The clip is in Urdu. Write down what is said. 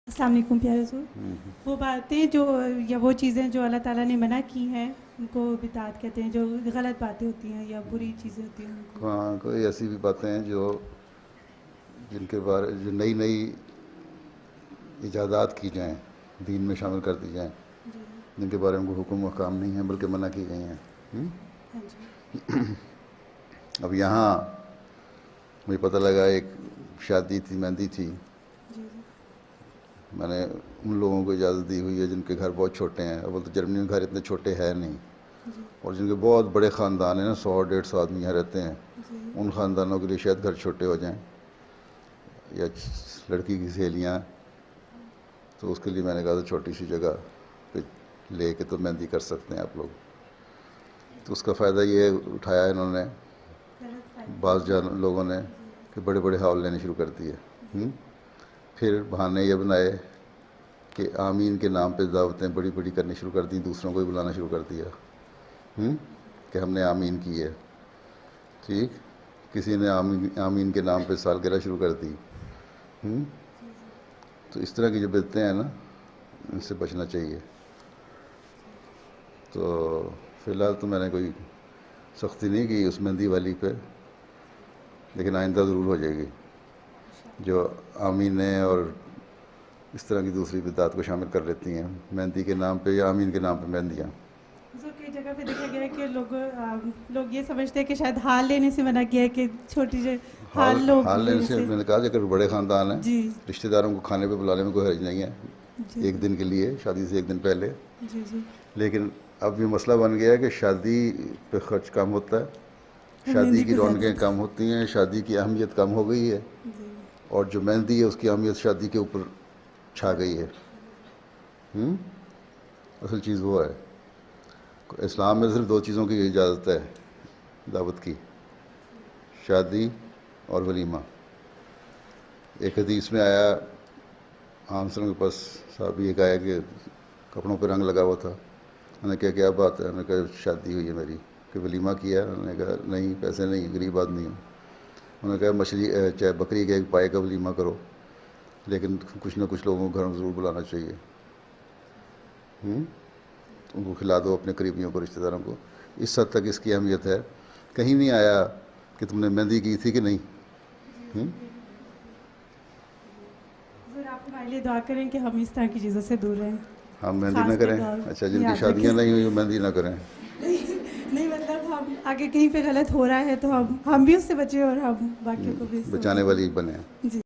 السلام علیکم پیارے حضور. وہ باتیں جو یا وہ چیزیں جو اللہ تعالیٰ نے منع کی ہیں ان کو بدعت کہتے ہیں, جو غلط باتیں ہوتی ہیں یا بری چیزیں ہوتی ہیں ان کو. ہاں, کوئی ایسی بھی باتیں ہیں جو جن کے بارے جو نئی نئی ایجادات کی جائیں, دین میں شامل کر دی جائیں, جی جن کے بارے میں کوئی حکم و احکام نہیں ہے بلکہ منع کی گئی ہیں. ہاں جی. اب یہاں مجھے پتہ لگا ایک شادی تھی, مہندی تھی. جی جی میں نے ان لوگوں کو اجازت دی ہوئی ہے جن کے گھر بہت چھوٹے ہیں. اول تو جرمنی میں گھر اتنے چھوٹے ہیں نہیں, جی اور جن کے بہت بڑے خاندان ہیں نا, 100-150 آدمی یہاں رہتے ہیں, جی ان خاندانوں کے لیے شاید گھر چھوٹے ہو جائیں, یا لڑکی کی سہیلیاں. تو اس کے لیے میں نے کہا تھا چھوٹی سی جگہ پہ لے کے تو مہندی کر سکتے ہیں آپ لوگ. تو اس کا فائدہ یہ اٹھایا انہوں نے, غلط فائدہ. بعض لوگوں نے, جی کہ بڑے بڑے ہال لینے شروع کر دیے. پھر بہانے یہ بنائے کہ آمین کے نام پہ دعوتیں بڑی بڑی کرنی شروع کر دیں, دوسروں کو بھی بلانا شروع کر دیا کہ ہم نے آمین کی ہے. ٹھیک, کسی نے آمین کے نام پہ سالگرہ شروع کر دی. جی جی تو اس طرح کی جو بدعتیں ہیں نا, ان سے بچنا چاہیے. تو فی الحال تو میں نے کوئی سختی نہیں کی اس مہندی والی پہ, لیکن آئندہ ضرور ہو جائے گی. جو آمینیں اور اس طرح کی دوسری بدعات کو شامل کر لیتی ہیں مہندی کے نام پہ یا آمین کے نام پہ مہندیاں. حضور کئی جگہ پہ دیکھا گیا ہے کہ لوگ یہ سمجھتے ہیں کہ شاید ہال لینے سے منع کیا ہے, کہ چھوٹی ہال لوگ حال لینے لینے سے سے. میں نے کہا کہ اگر بڑے خاندان ہیں, جی رشتہ داروں کو کھانے پہ بلانے میں کوئی حرج نہیں ہے, جی ایک دن کے لیے, شادی سے ایک دن پہلے. جی جی لیکن اب یہ مسئلہ بن گیا ہے کہ شادی پہ خرچ کم ہوتا ہے, شادی مہندی کی پہ زیادہ رونقیں ہوتا کم ہوتی ہیں, شادی کی اہمیت کم ہو گئی ہے, ہے. جی اور جو مہندی ہے اس کی اہمیت شادی کے اوپر چھا گئی ہے. اصل چیز وہ ہے, اسلام میں صرف 2 چیزوں کی اجازت ہے دعوت کی, شادی اور ولیمہ. ایک حدیث میں آیا, عام کے پاس صحابی ایک آیا کہ کپڑوں پہ رنگ لگا ہوا تھا. میں نے کہا کیا بات ہے؟ میں نے کہا شادی ہوئی ہے میری. کہ ولیمہ کیا؟ میں نے کہا نہیں, پیسے نہیں, غریب آدمی ہوں. انہوں نے کہا مچھلی چاہے بکری کے ایک پائے کا ولیمہ کرو, لیکن کچھ نہ کچھ لوگوں کو گھر میں ضرور بلانا چاہیے. ان کو کھلا دو, اپنے قریبیوں کو, رشتہ داروں کو. اس حد تک اس کی اہمیت ہے. کہیں نہیں آیا کہ تم نے مہندی کی تھی کہ نہیں. حضور آپ ہمارے لیے دعا کریں کہ ہم اس طرح کی چیزوں سے دور رہیں, ہم مہندی نہ خاص کر کریں؟ دور اچھا, جن کی یاد رکھیں. شادیاں نہیں ہوئی وہ مہندی نہ کریں. نہیں مطلب ہم آگے کہیں پہ غلط ہو رہا ہے تو ہم بھی اس سے بچیں اور ہم باقیوں کو بھی اس سے بچانے والی بنیں. جی.